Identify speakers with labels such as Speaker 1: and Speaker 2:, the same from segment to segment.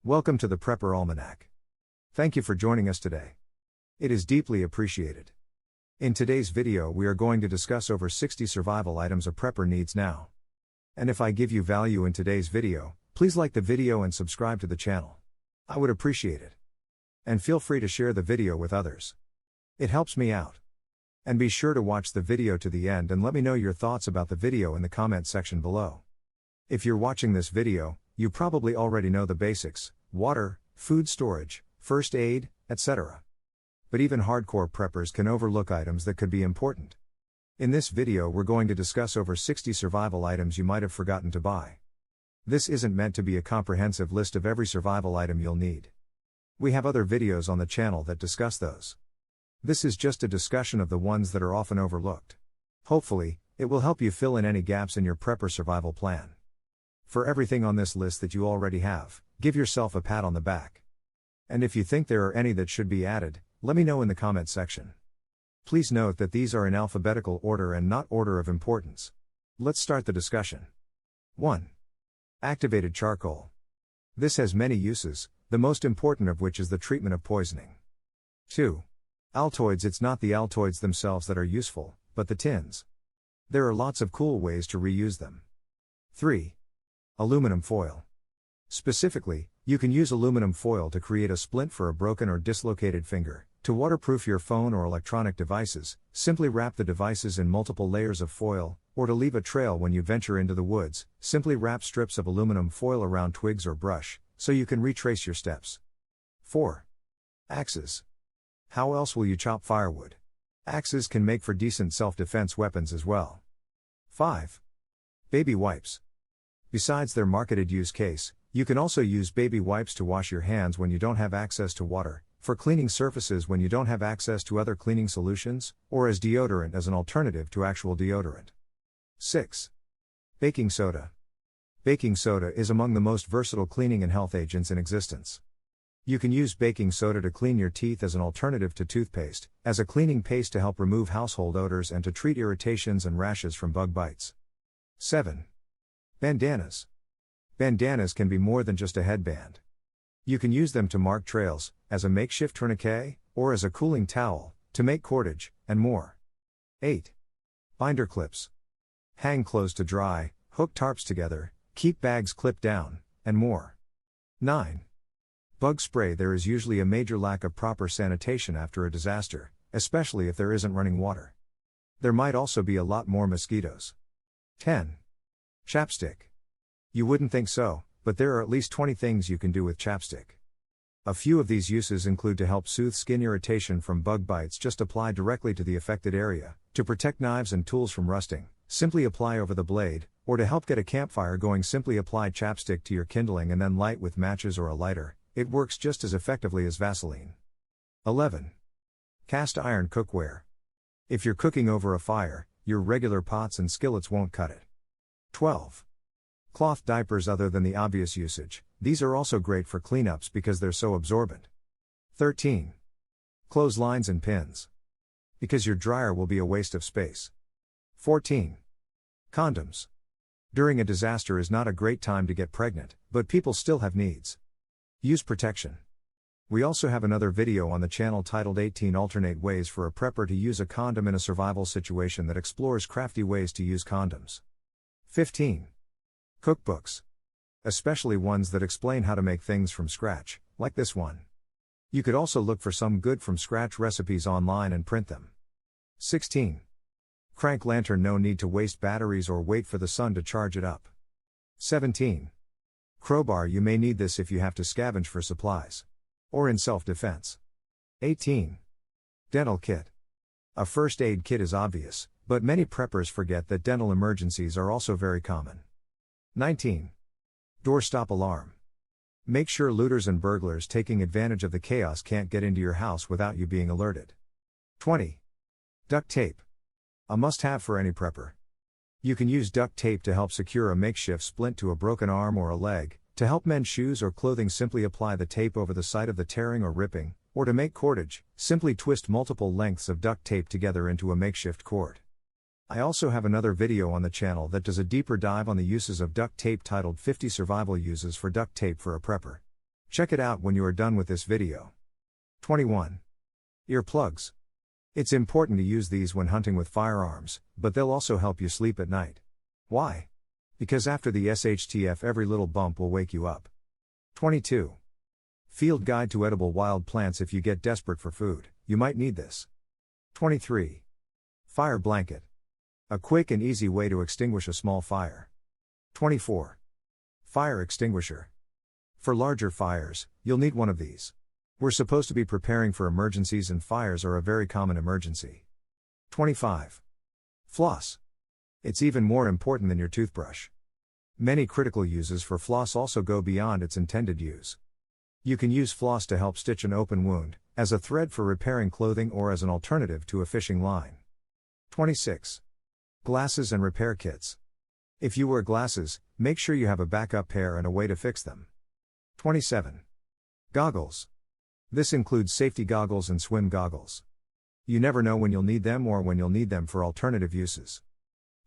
Speaker 1: Welcome to the Prepper Almanac. Thank you for joining us today. It is deeply appreciated. In today's video, we are going to discuss over 60 survival items a prepper needs now. And if I give you value in today's video, please like the video and subscribe to the channel. I would appreciate it. And feel free to share the video with others. It helps me out. And be sure to watch the video to the end and let me know your thoughts about the video in the comment section below. If you're watching this video, you probably already know the basics: water, food storage, first aid, etc. But even hardcore preppers can overlook items that could be important. In this video, we're going to discuss over 60 survival items you might have forgotten to buy. This isn't meant to be a comprehensive list of every survival item you'll need. We have other videos on the channel that discuss those. This is just a discussion of the ones that are often overlooked. Hopefully, it will help you fill in any gaps in your prepper survival plan. For everything on this list that you already have, give yourself a pat on the back. And if you think there are any that should be added, let me know in the comment section. Please note that these are in alphabetical order and not order of importance. Let's start the discussion. 1. Activated charcoal. This has many uses, the most important of which is the treatment of poisoning. 2. Altoids. It's not the Altoids themselves that are useful, but the tins. There are lots of cool ways to reuse them. 3. Aluminum foil. Specifically, you can use aluminum foil to create a splint for a broken or dislocated finger. To waterproof your phone or electronic devices, simply wrap the devices in multiple layers of foil, or to leave a trail when you venture into the woods, simply wrap strips of aluminum foil around twigs or brush, so you can retrace your steps. 4. Axes. How else will you chop firewood? Axes can make for decent self-defense weapons as well. 5. Baby wipes. Besides their marketed use case, you can also use baby wipes to wash your hands when you don't have access to water, for cleaning surfaces when you don't have access to other cleaning solutions, or as deodorant as an alternative to actual deodorant. 6. Baking soda. Baking soda is among the most versatile cleaning and health agents in existence. You can use baking soda to clean your teeth as an alternative to toothpaste, as a cleaning paste to help remove household odors and to treat irritations and rashes from bug bites. 7. Bandanas. Bandanas can be more than just a headband. You can use them to mark trails, as a makeshift tourniquet, or as a cooling towel, to make cordage, and more. 8. Binder clips. Hang clothes to dry, hook tarps together, keep bags clipped down, and more. 9. Bug spray. There is usually a major lack of proper sanitation after a disaster, especially if there isn't running water. There might also be a lot more mosquitoes. 10. Chapstick. You wouldn't think so, but there are at least 20 things you can do with chapstick. A few of these uses include to help soothe skin irritation from bug bites. Just apply directly to the affected area, to protect knives and tools from rusting, simply apply over the blade, or to help get a campfire going, simply apply chapstick to your kindling and then light with matches or a lighter. It works just as effectively as Vaseline. 11. Cast iron cookware. If you're cooking over a fire, your regular pots and skillets won't cut it. 12. Cloth diapers. Other than the obvious usage, these are also great for cleanups because they're so absorbent. 13. Clotheslines and pins. Because your dryer will be a waste of space. 14. Condoms. During a disaster is not a great time to get pregnant, but people still have needs. Use protection. We also have another video on the channel titled 18 Alternate Ways for a Prepper to Use a Condom in a Survival Situation that explores crafty ways to use condoms. 15. Cookbooks. Especially ones that explain how to make things from scratch, like this one. You could also look for some good from scratch recipes online and print them. 16. Crank lantern. No need to waste batteries or wait for the sun to charge it up. 17. Crowbar. You may need this if you have to scavenge for supplies. Or in self-defense. 18. Dental kit. A first aid kit is obvious, but many preppers forget that dental emergencies are also very common. 19. Doorstop alarm. Make sure looters and burglars taking advantage of the chaos can't get into your house without you being alerted. 20. Duct tape. A must-have for any prepper. You can use duct tape to help secure a makeshift splint to a broken arm or a leg. To help mend shoes or clothing, simply apply the tape over the site of the tearing or ripping, or to make cordage, simply twist multiple lengths of duct tape together into a makeshift cord. I also have another video on the channel that does a deeper dive on the uses of duct tape titled 50 Survival Uses for Duct Tape for a Prepper. Check it out when you are done with this video. 21. Earplugs. It's important to use these when hunting with firearms, but they'll also help you sleep at night. Why? Because after the SHTF every little bump will wake you up. 22. Field Guide to Edible Wild Plants. If you get desperate for food, you might need this. 23. Fire Blanket. A quick and easy way to extinguish a small fire. 24. Fire Extinguisher. For larger fires, you'll need one of these. We're supposed to be preparing for emergencies, and fires are a very common emergency. 25. Floss. It's even more important than your toothbrush. Many critical uses for floss also go beyond its intended use. You can use floss to help stitch an open wound, as a thread for repairing clothing, or as an alternative to a fishing line. 26. Glasses and repair kits. If you wear glasses, make sure you have a backup pair and a way to fix them. 27. Goggles. This includes safety goggles and swim goggles. You never know when you'll need them or when you'll need them for alternative uses.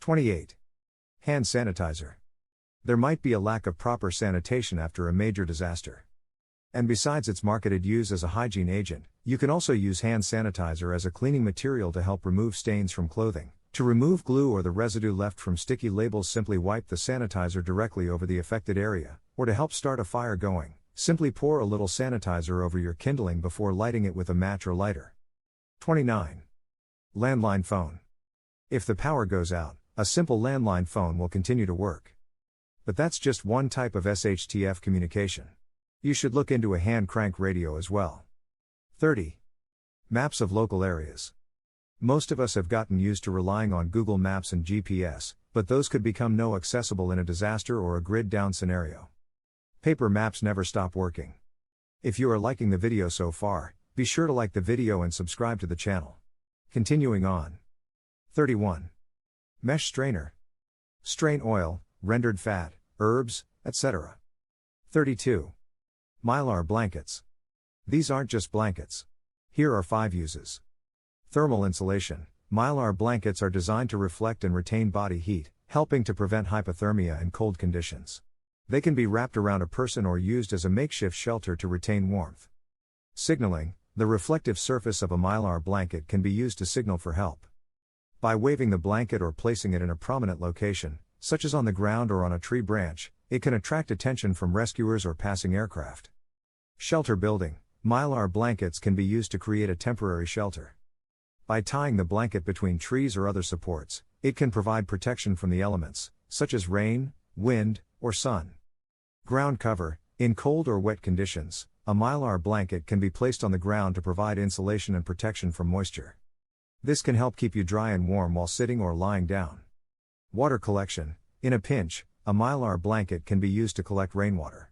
Speaker 1: 28. Hand sanitizer. There might be a lack of proper sanitation after a major disaster. And besides its marketed use as a hygiene agent, you can also use hand sanitizer as a cleaning material to help remove stains from clothing. To remove glue or the residue left from sticky labels, simply wipe the sanitizer directly over the affected area, or to help start a fire going, simply pour a little sanitizer over your kindling before lighting it with a match or lighter. 29. Landline phone. If the power goes out, a simple landline phone will continue to work. But that's just one type of SHTF communication. You should look into a hand crank radio as well. 30. Maps of local areas. Most of us have gotten used to relying on Google Maps and GPS, but those could become no accessible in a disaster or a grid-down scenario. Paper maps never stop working. If you are liking the video so far, be sure to like the video and subscribe to the channel. Continuing on. 31. Mesh strainer. Strain oil, rendered fat, herbs, etc. 32. Mylar blankets. These aren't just blankets. Here are 5 uses. Thermal insulation. Mylar blankets are designed to reflect and retain body heat, helping to prevent hypothermia and cold conditions. They can be wrapped around a person or used as a makeshift shelter to retain warmth. Signaling. The reflective surface of a Mylar blanket can be used to signal for help. By waving the blanket or placing it in a prominent location, such as on the ground or on a tree branch, it can attract attention from rescuers or passing aircraft. Shelter building. Mylar blankets can be used to create a temporary shelter. By tying the blanket between trees or other supports, it can provide protection from the elements, such as rain, wind, or sun. Ground cover. In cold or wet conditions, a Mylar blanket can be placed on the ground to provide insulation and protection from moisture. This can help keep you dry and warm while sitting or lying down. Water collection. In a pinch, a Mylar blanket can be used to collect rainwater.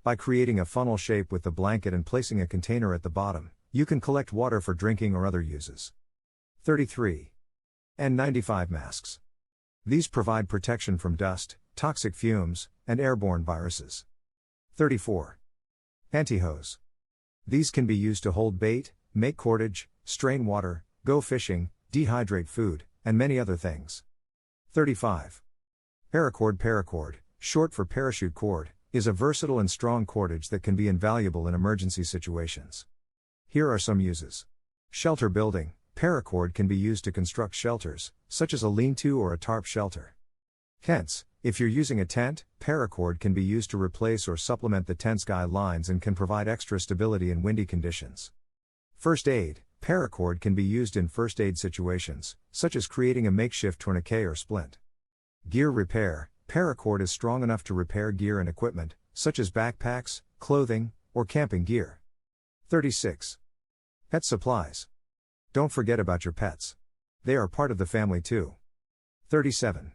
Speaker 1: By creating a funnel shape with the blanket and placing a container at the bottom, you can collect water for drinking or other uses. 33. N95 masks. These provide protection from dust, toxic fumes, and airborne viruses. 34. Pantyhose. These can be used to hold bait, make cordage, strain water, go fishing, dehydrate food, and many other things. 35. Paracord. Paracord, short for parachute cord, is a versatile and strong cordage that can be invaluable in emergency situations. Here are some uses. Shelter building. Paracord can be used to construct shelters, such as a lean-to or a tarp shelter. Tents. If you're using a tent, paracord can be used to replace or supplement the tent's guy lines and can provide extra stability in windy conditions. First aid. Paracord can be used in first aid situations, such as creating a makeshift tourniquet or splint. Gear repair. Paracord is strong enough to repair gear and equipment, such as backpacks, clothing, or camping gear. 36. Pet supplies. Don't forget about your pets. They are part of the family too. 37.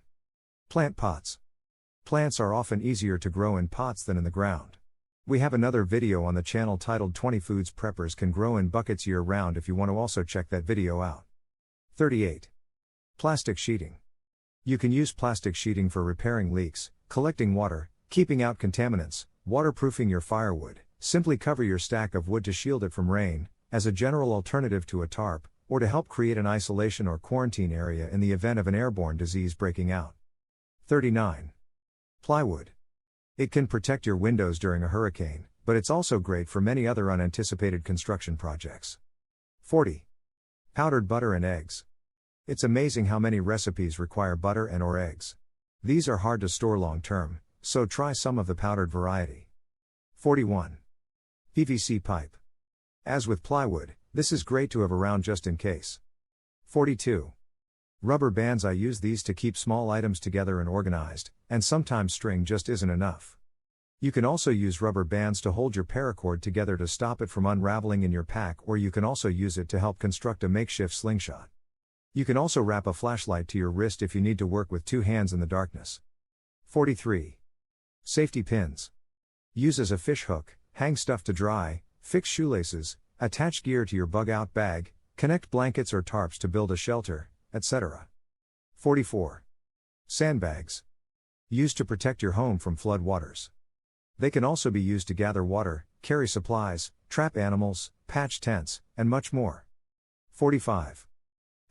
Speaker 1: Plant pots. Plants are often easier to grow in pots than in the ground. We have another video on the channel titled 20 Foods Preppers Can Grow in Buckets Year Round if you want to also check that video out. 38. Plastic sheeting. You can use plastic sheeting for repairing leaks, collecting water, keeping out contaminants, waterproofing your firewood. Simply cover your stack of wood to shield it from rain, as a general alternative to a tarp, or to help create an isolation or quarantine area in the event of an airborne disease breaking out. 39. Plywood. It can protect your windows during a hurricane, but it's also great for many other unanticipated construction projects. 40. Powdered butter and eggs. It's amazing how many recipes require butter and/or eggs. These are hard to store long term, so try some of the powdered variety. 41. PVC pipe. As with plywood, this is great to have around just in case. 42. Rubber bands. I use these to keep small items together and organized, and sometimes string just isn't enough. You can also use rubber bands to hold your paracord together to stop it from unraveling in your pack, or you can also use it to help construct a makeshift slingshot. You can also wrap a flashlight to your wrist if you need to work with two hands in the darkness. 43. Safety pins. Use as a fish hook, hang stuff to dry, fix shoelaces, attach gear to your bug-out bag, connect blankets or tarps to build a shelter, etc. 44. Sandbags. Used to protect your home from flood waters. They can also be used to gather water, carry supplies, trap animals, patch tents, and much more. 45.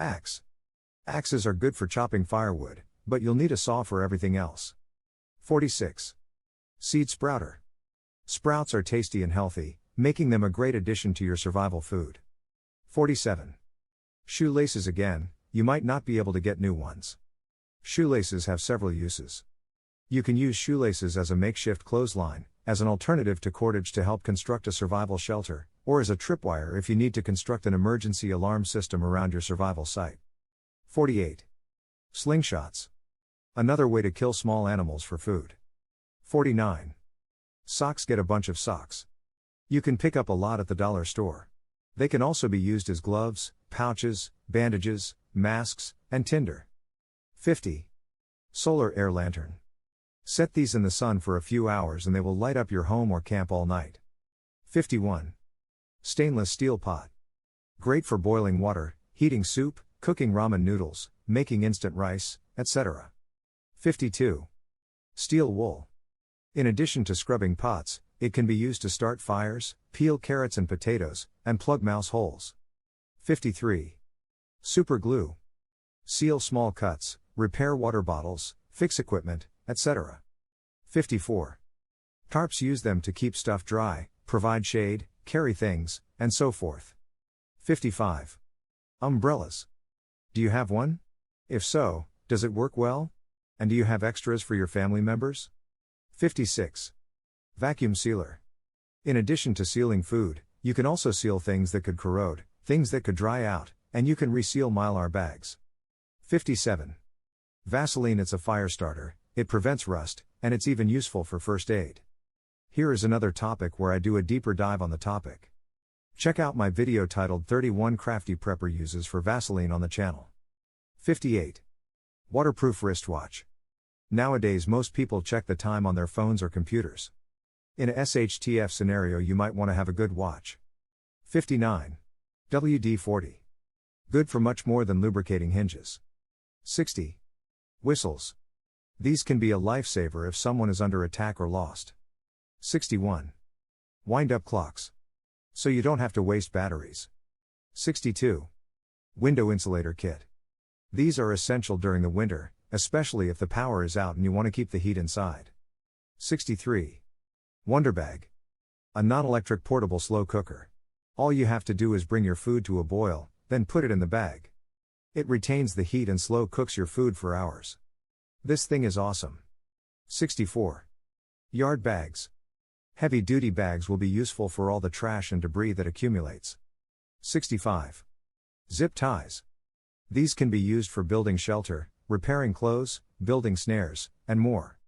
Speaker 1: Axe. Axes are good for chopping firewood, but you'll need a saw for everything else. 46. Seed sprouter. Sprouts are tasty and healthy, making them a great addition to your survival food. 47. Shoelaces. Again, you might not be able to get new ones. Shoelaces have several uses. You can use shoelaces as a makeshift clothesline, as an alternative to cordage to help construct a survival shelter, or as a tripwire if you need to construct an emergency alarm system around your survival site. 48. Slingshots. Another way to kill small animals for food. 49. Socks. Get a bunch of socks. You can pick up a lot at the dollar store. They can also be used as gloves, pouches, bandages, masks, and tinder. 50. Solar air lantern. Set these in the sun for a few hours and they will light up your home or camp all night. 51. Stainless steel pot. Great for boiling water, heating soup, cooking ramen noodles, making instant rice, etc. 52. Steel wool. In addition to scrubbing pots, it can be used to start fires, peel carrots and potatoes, and plug mouse holes. 53. Super glue. Seal small cuts, repair water bottles, fix equipment, etc. 54. Tarps. Use them to keep stuff dry, provide shade, carry things, and so forth. 55. Umbrellas. Do you have one? If so, does it work well? And do you have extras for your family members? 56. Vacuum sealer. In addition to sealing food, you can also seal things that could corrode, things that could dry out, and you can reseal Mylar bags. 57. Vaseline. It's a fire starter, it prevents rust, and it's even useful for first aid. Here is another topic where I do a deeper dive on the topic. Check out my video titled 31 Crafty Prepper Uses for Vaseline on the channel. 58. Waterproof wristwatch. Nowadays most people check the time on their phones or computers. In a SHTF scenario you might want to have a good watch. 59. WD-40. Good for much more than lubricating hinges. 60. Whistles. These can be a lifesaver if someone is under attack or lost. 61. Wind-up clocks. So you don't have to waste batteries. 62. Window insulator kit. These are essential during the winter, especially if the power is out and you want to keep the heat inside. 63. Wonder Bag. A non-electric portable slow cooker. All you have to do is bring your food to a boil, then put it in the bag. It retains the heat and slow cooks your food for hours. This thing is awesome. 64. Yard bags. Heavy-duty bags will be useful for all the trash and debris that accumulates. 65. Zip ties. These can be used for building shelter, repairing clothes, building snares, and more.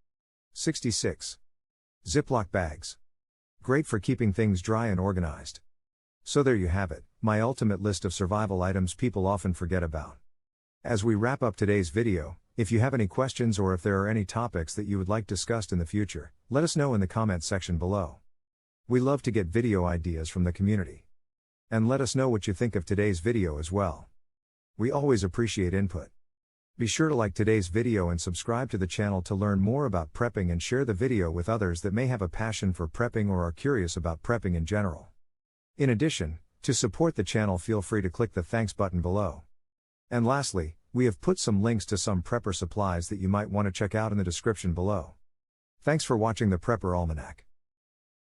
Speaker 1: 66. Ziploc bags. Great for keeping things dry and organized. So there you have it, my ultimate list of survival items people often forget about. As we wrap up today's video, if you have any questions or if there are any topics that you would like discussed in the future, let us know in the comments section below. We love to get video ideas from the community. And let us know what you think of today's video as well. We always appreciate input. Be sure to like today's video and subscribe to the channel to learn more about prepping and share the video with others that may have a passion for prepping or are curious about prepping in general. In addition, to support the channel feel free to click the thanks button below. And lastly, we have put some links to some prepper supplies that you might want to check out in the description below. Thanks for watching the Prepper Almanac.